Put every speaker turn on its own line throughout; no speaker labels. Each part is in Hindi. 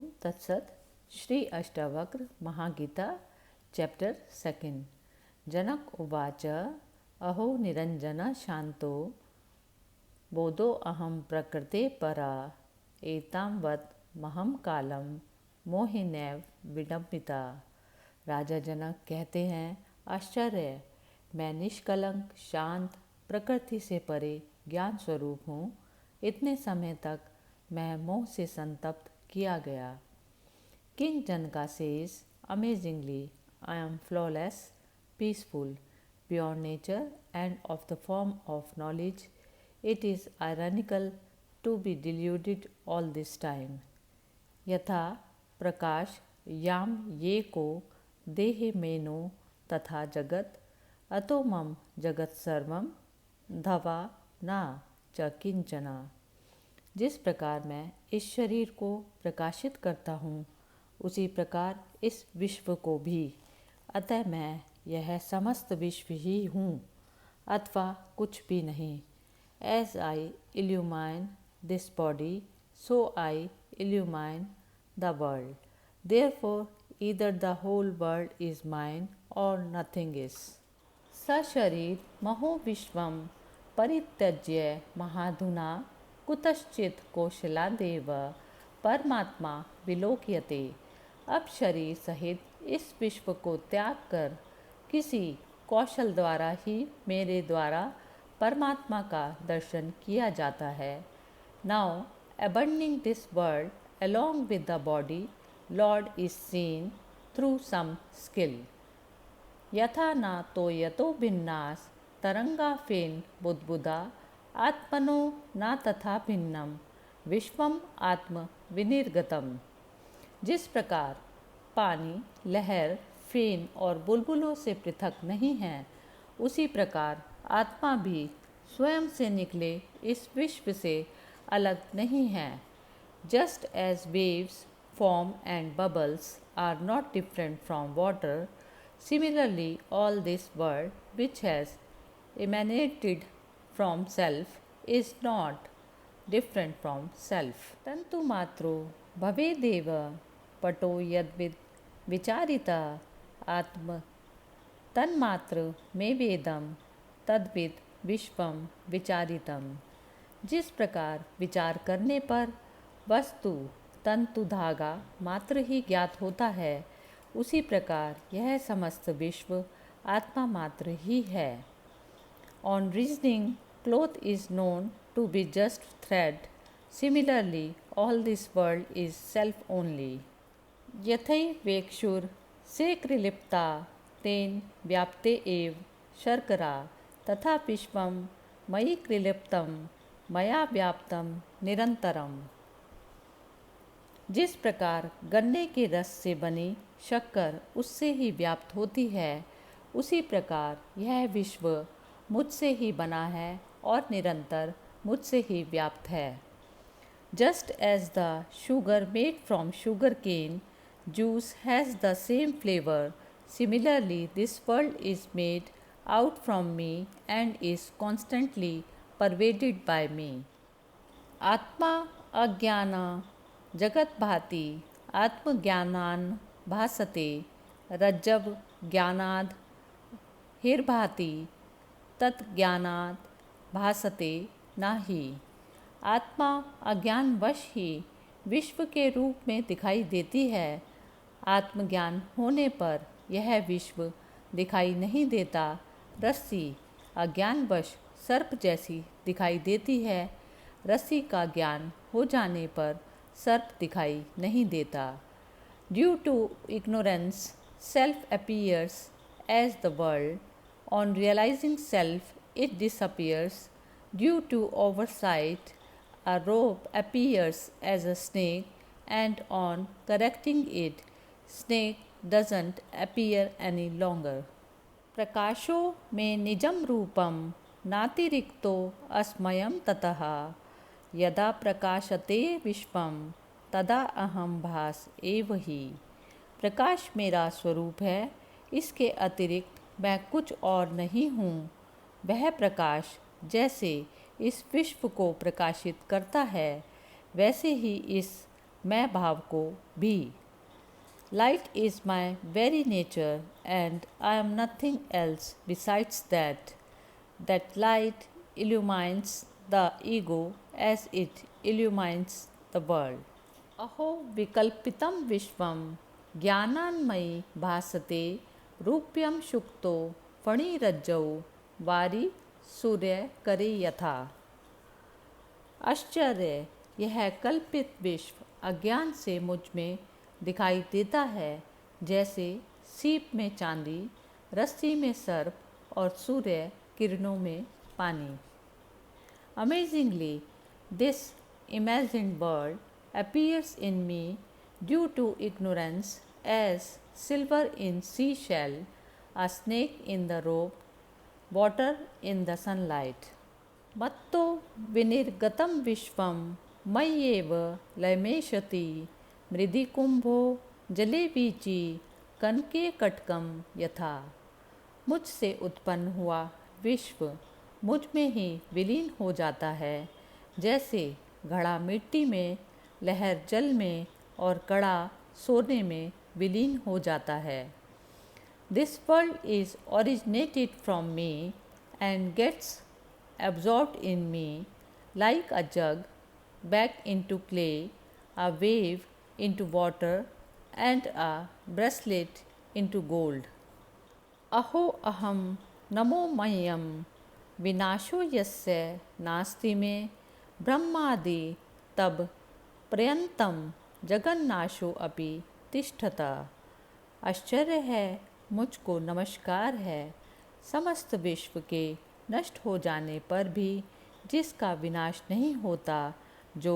तत्सत। श्री अष्टावक्र महागीता चैप्टर 2। जनक उवाच अहो निरंजन शांतो बोधो अहम प्रकृते परा एतां वद महम कालम मोहिनैव विडम्बिता। राजा जनक कहते हैं, आश्चर्य, मैं निष्कलंक शांत प्रकृति से परे ज्ञान स्वरूप हूँ। इतने समय तक मैं मोह से संतप्त किया गया। King Janaka says amazingly, I am flawless, peaceful, pure nature and of the form of knowledge. It is ironical to be deluded all this time. यथा प्रकाश याम ये को देहे मेनो तथा जगत अतो मम जगत सर्वम धवा ना च किंचना। जिस प्रकार मैं इस शरीर को प्रकाशित करता हूँ, उसी प्रकार इस विश्व को भी। अतः मैं यह समस्त विश्व ही हूँ अथवा कुछ भी नहीं। As I illumine this body, so I illumine the world. Therefore, either the whole world is mine or nothing is. सशरीर महो विश्वम परित्यज्य महाधुना कुतश्चित् कौशलादेव परमात्मा विलोक्यते। अब शरीर सहित इस विश्व को त्याग कर किसी कौशल द्वारा ही मेरे द्वारा परमात्मा का दर्शन किया जाता है। Now abandoning this world along with the body, Lord is seen through some skill. यथा न तो यतो भिन्नास तरंगा फेन बुद्बुदा आत्मनो न तथा भिन्नम विश्वम आत्म विनिर्गतम। जिस प्रकार पानी, लहर, फेन और बुलबुलों से पृथक नहीं है, उसी प्रकार आत्मा भी स्वयं से निकले इस विश्व से अलग नहीं है। Just as waves form and bubbles are not different from water, similarly all this world which has emanated from self is not different from self. तंतु मात्रो भवेदेव पटो यद्विद विचारिता आत्म तन्मात्र में वेदम तद्विद विश्वम विचारितम। जिस प्रकार विचार करने पर वस्तु तंतु धागा मात्र ही ज्ञात होता है, उसी प्रकार यह समस्त विश्व आत्मा मात्र ही है। On reasoning, cloth is known to be just thread. Similarly, all this world is self only. यथैवेक्षुर से कृलिप्ता तेन व्याप्ते एव शर्करा तथा विश्वम मयि कृलिप्तम मया व्याप्तम निरंतरम। जिस प्रकार गन्ने के रस से बनी शक्कर उससे ही व्याप्त होती है, उसी प्रकार यह विश्व मुझसे ही बना है और निरंतर मुझसे ही व्याप्त है। Just as the sugar made from sugar cane juice has the same flavour, similarly this world is made out from me and is constantly pervaded by me. आत्मा अज्ञान जगत भाति आत्मज्ञानान भासते रज्जव ज्ञानाद हिर्भाति तत्ज्ञानात् भासते नाही। आत्मा अज्ञानवश ही विश्व के रूप में दिखाई देती है। आत्मज्ञान होने पर यह विश्व दिखाई नहीं देता। रस्सी अज्ञानवश सर्प जैसी दिखाई देती है। रस्सी का ज्ञान हो जाने पर सर्प दिखाई नहीं देता। Due to ignorance self appears as the world. On realizing self, it disappears. Due to oversight, a rope appears as a snake, and on correcting it, snake doesn't appear any longer. प्रकाशो में निजम रूपम नातिरिक्तो अस्मयं ततः यदा प्रकाशते विश्वम तदा अहम भास एव ही। प्रकाश मेरा स्वरूप है, इसके अतिरिक्त मैं कुछ और नहीं हूँ। वह प्रकाश जैसे इस विश्व को प्रकाशित करता है, वैसे ही इस मैं भाव को भी। Light is my very nature, and I am nothing else besides that. That light illumines the ego as it illumines the world. अहो विकल्पितं विश्वं ज्ञानान्मयि भासते रूप्यं शुक्तो फणिरज्जौ वारी सूर्य करे यथा। आश्चर्य, यह कल्पित विश्व अज्ञान से मुझ में दिखाई देता है, जैसे सीप में चांदी, रस्सी में सर्प और सूर्य किरणों में पानी। Amazingly, this imagined world appears in me due to ignorance as silver in seashell, a snake in the rope, water in the sunlight. मत्तो विनिर्गतं विश्वं मय्येव लयमेषति मृदि कुंभो जले बीची कनके कटकम यथा। मुझसे उत्पन्न हुआ विश्व मुझ में ही विलीन हो जाता है, जैसे घड़ा मिट्टी में, लहर जल में और कड़ा सोने में विलीन हो जाता है। This world is originated from me and gets absorbed in me like a jug back into clay, a wave into water, and a bracelet into gold. अहो अहम नमो मह्यम विनाशो यस्य नास्ति में ब्रह्मादि तब पर्यंतम जगन्नाशो अपि तिष्ठता। आश्चर्य है, मुझको नमस्कार है, समस्त विश्व के नष्ट हो जाने पर भी जिसका विनाश नहीं होता, जो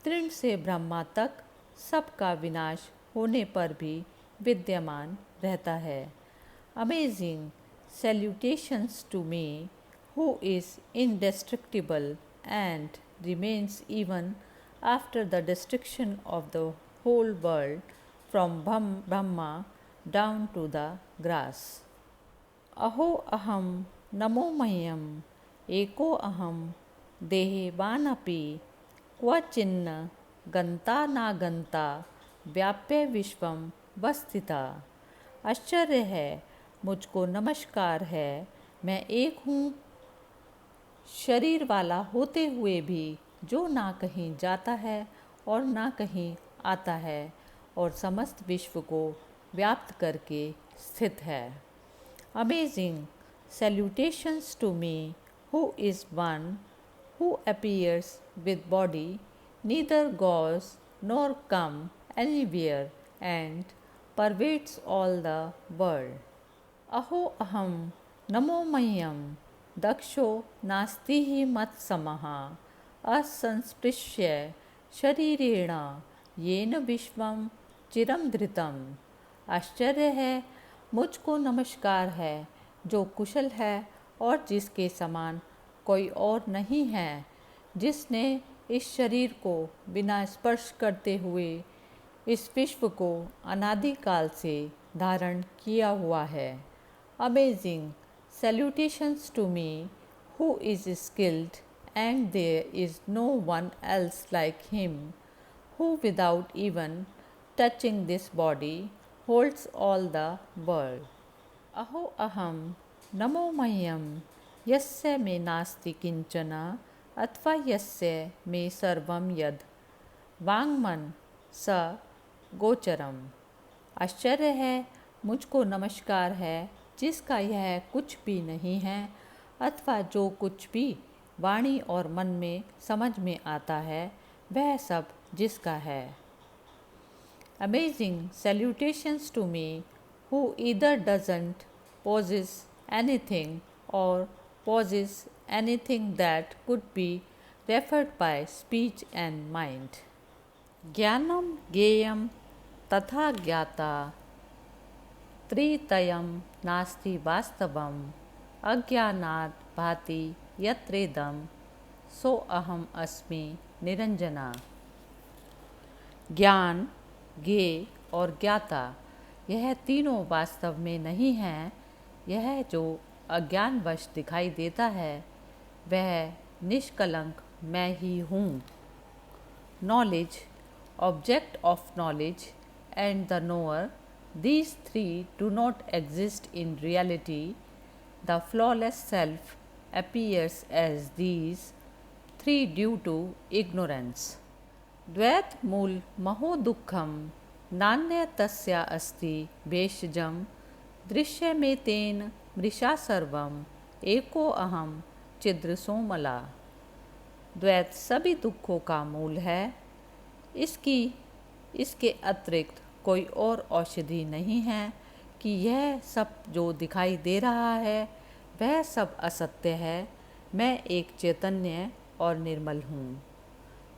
तृण से ब्रह्मा तक सबका विनाश होने पर भी विद्यमान रहता है। Amazing salutations to me who is indestructible and remains even after the destruction of the whole world from Brahma down to the grass. अहो अहम नमो मह्यम एको अहम देहवानपि क्वचिन्न गंता नागंता व्याप्य विश्वम वस्थिता। आश्चर्य है, मुझको नमस्कार है, मैं एक हूँ शरीर वाला होते हुए भी जो ना कहीं जाता है और ना कहीं आता है और समस्त विश्व को व्याप्त करके स्थित है। Amazing salutations to me who is one who appears with body, neither goes nor come anywhere and pervades all the world. अहो अहम नमो मह्यम दक्षो नास्ति हि मत्समः असंस्पृश्य शरीरेण येन विश्वम चिरम धृतम। आश्चर्य है, मुझको नमस्कार है, जो कुशल है और जिसके समान कोई और नहीं है, जिसने इस शरीर को बिना स्पर्श करते हुए इस विश्व को अनादिकाल से धारण किया हुआ है। Amazing salutations to me who is skilled and there is no one else like him who without even touching this body holds all the world. अहो अहम नमो मह्यम यस्य मे नास्ति किंचन अथवा यस्य मे सर्वम यद वाङ्मन स गोचरम। आश्चर्य है, मुझको नमस्कार है, जिसका यह कुछ भी नहीं है अथवा जो कुछ भी वाणी और मन में समझ में आता है वह सब जिसका है। Amazing salutations to me who either doesn't possess anything or possess anything that could be referred by speech and mind. ज्ञानम ज्ञेयम तथा ज्ञाता त्रितयम नास्ति वास्तवम अज्ञानात् भाति यत्रेदम सो अहम अस्मि निरंजना। ज्ञान, ज्ञेय और ज्ञाता, यह तीनों वास्तव में नहीं हैं। यह जो अज्ञानवश दिखाई देता है वह निष्कलंक मैं ही हूँ। Knowledge object of knowledge, and the knower, these three do not exist in reality. The flawless self appears as these three due to ignorance. द्वैत मूल महो दुःखम नान्य तस्या अस्ति भेषजम दृश्य में तेन मृषा सर्वम एको अहम चिद्रसोमला। द्वैत सभी दुखों का मूल है। इसके अतिरिक्त कोई और औषधि नहीं है कि यह सब जो दिखाई दे रहा है वह सब असत्य है। मैं एक चैतन्य और निर्मल हूँ।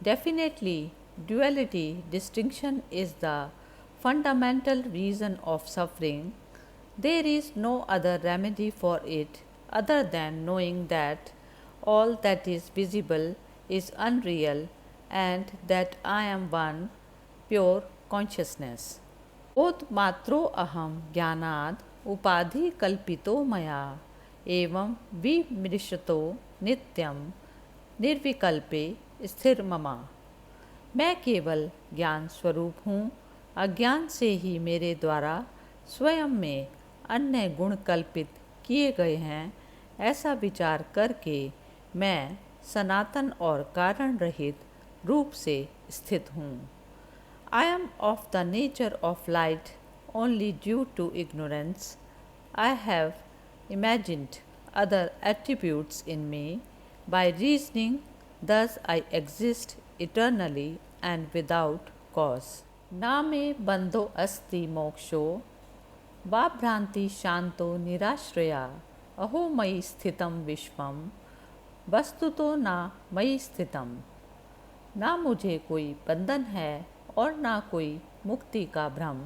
Definitely duality distinction is the fundamental reason of suffering. There is no other remedy for it other than knowing that all that is visible is unreal and that I am one pure consciousness. बोध मात्रो अहम ज्ञानाद उपाधि कल्पितो मया एवं विमृशतो नित्यम निर्विकल्पे स्थिर ममा। मैं केवल ज्ञान स्वरूप हूँ। अज्ञान से ही मेरे द्वारा स्वयं में अन्य गुण कल्पित किए गए हैं। ऐसा विचार करके मैं सनातन और कारण रहित रूप से स्थित हूँ। I am of the nature of light only due to ignorance. I have imagined other attributes in me. By reasoning, thus I exist eternally and without cause. ना मे बंधो अस्ति मोक्षो वा भ्रांति शांतो निराश्रया अहो मयि स्थितम विश्वम वस्तुतो ना मयि स्थितम। ना मुझे कोई बंधन है और ना कोई मुक्ति का भ्रम।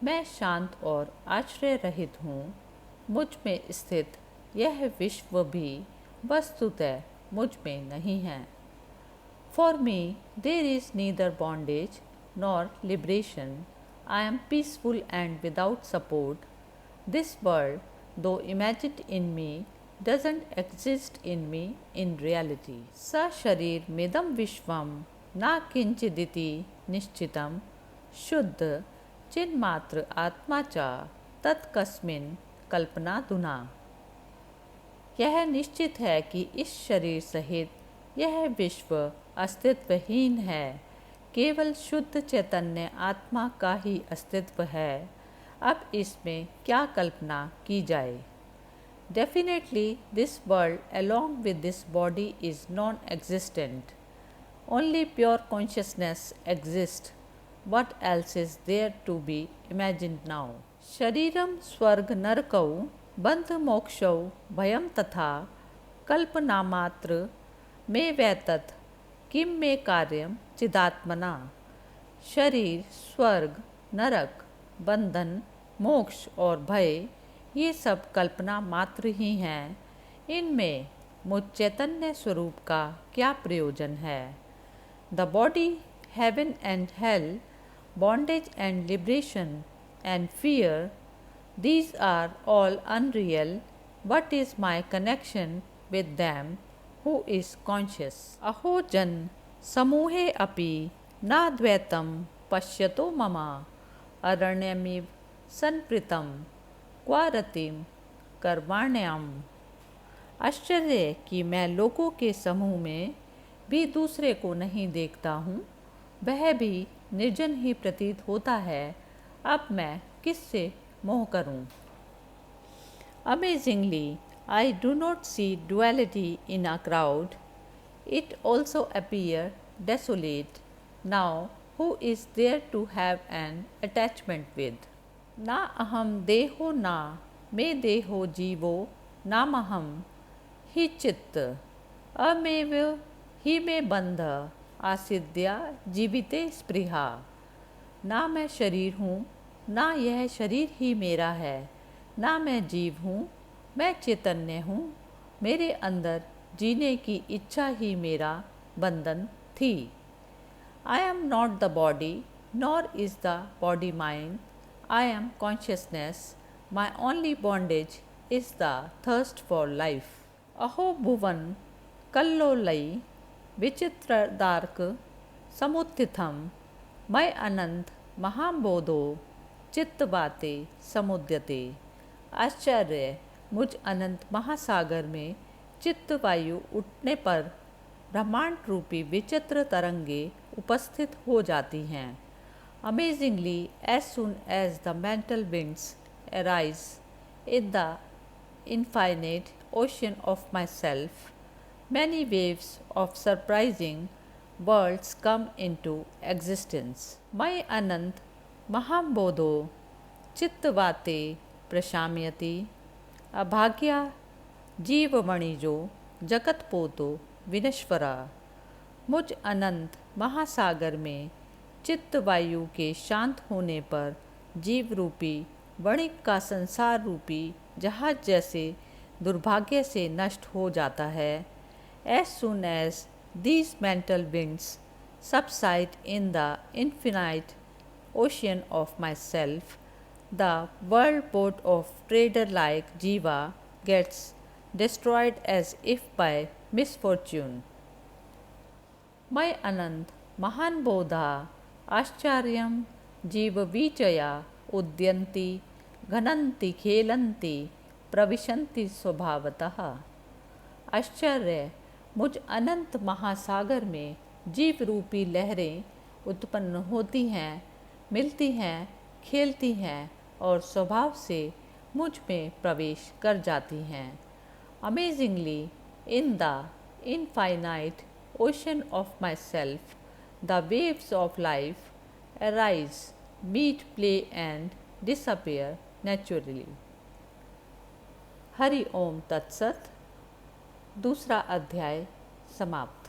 मैं शांत और आश्रय रहित हूँ। मुझ में स्थित यह विश्व भी वस्तुतः मुझ में नहीं है। For me there is neither bondage nor liberation. I am peaceful and without support. This world, though imagined in me, doesn't exist in me in reality. स शरीर मिदं विश्वम न किंचिदिति निश्चितम शुद्ध चिन्मात्र आत्मा च तत्कस्मिन् कल्पनाधुना। यह निश्चित है कि इस शरीर सहित यह विश्व अस्तित्वहीन है। केवल शुद्ध चैतन्य आत्मा का ही अस्तित्व है। अब इसमें क्या कल्पना की जाए। Definitely this world along with this body is non-existent. Only pure consciousness exists. What else is there to be imagined now? शरीरम स्वर्ग नरकौ बंध मोक्षौ भयम तथा कल्पनामात्र में वैतत किम में कार्यम चिदात्मना। शरीर स्वर्ग नरक बंधन मोक्ष और भय ये सब कल्पना मात्र ही हैं। इनमें मुझ चैतन्य स्वरूप का क्या प्रयोजन है। The body heaven and hell bondage and liberation and fear these are all unreal. What is my connection with them who is conscious? अहो जन समूहे अपि नाद्वैतं पश्यतो मम अरण्यमिव संप्रीतं क्व रतिं कर्माण्याम्। आश्चर्य कि मैं लोगों के समूह में भी दूसरे को नहीं देखता हूँ। वह भी निर्जन ही प्रतीत होता है। अब मैं किससे मोह करूं। Amazingly, I do not see duality in a crowd. It also appears desolate. Now, who is there to have an attachment with? ना अहम देहो ना मे देहो जीवो नामहम ही चित्त अमेव ही मे बंध आसिद्या जीविते स्पृहा। ना मैं शरीर हूँ ना यह शरीर ही मेरा है। ना मैं जीव हूँ मैं चैतन्य हूँ। मेरे अंदर जीने की इच्छा ही मेरा बंधन थी। I am not the body nor is the body mind. I am consciousness. My only bondage is the thirst for life. अहो भुवन कल्लोलयी विचित्रदार्क समुत्थितम मय अनंत महाबोधो चित्तवाते समुद्यते। आश्चर्य, मुझ अनंत महासागर में चित्त वायु उठने पर ब्रह्मांड रूपी विचित्र तरंगे उपस्थित हो जाती हैं। Amazingly, as soon as the mental winds arise in the infinite ocean of myself, many waves of surprising worlds come into existence. मय अनंत महाबोधो चित्तवाते प्रशाम्यति। अभाग्या जीवमणिजो जगतपोतो विनश्वरा। मुझ अनंत महासागर में चित्त वायु के शांत होने पर जीव रूपी वणिक का संसार रूपी जहाज जैसे दुर्भाग्य से नष्ट हो जाता है। As soon as these mental winds subside in the infinite ocean of my self, the world boat of trader like jiva gets destroyed as if by misfortune. मय अनंत महान बोधा आश्चर्यम जीववीचया उद्यन्ति घनन्ति खेलन्ति प्रविशन्ति स्वभावतः। आश्चर्य, मुझ अनंत महासागर में जीव रूपी लहरें उत्पन्न होती हैं, मिलती हैं, खेलती हैं और स्वभाव से मुझ में प्रवेश कर जाती हैं। Amazingly, in the infinite ocean of my self, the waves of life arise, meet, play and disappear naturally. Hari Om तत्सत। दूसरा अध्याय समाप्त।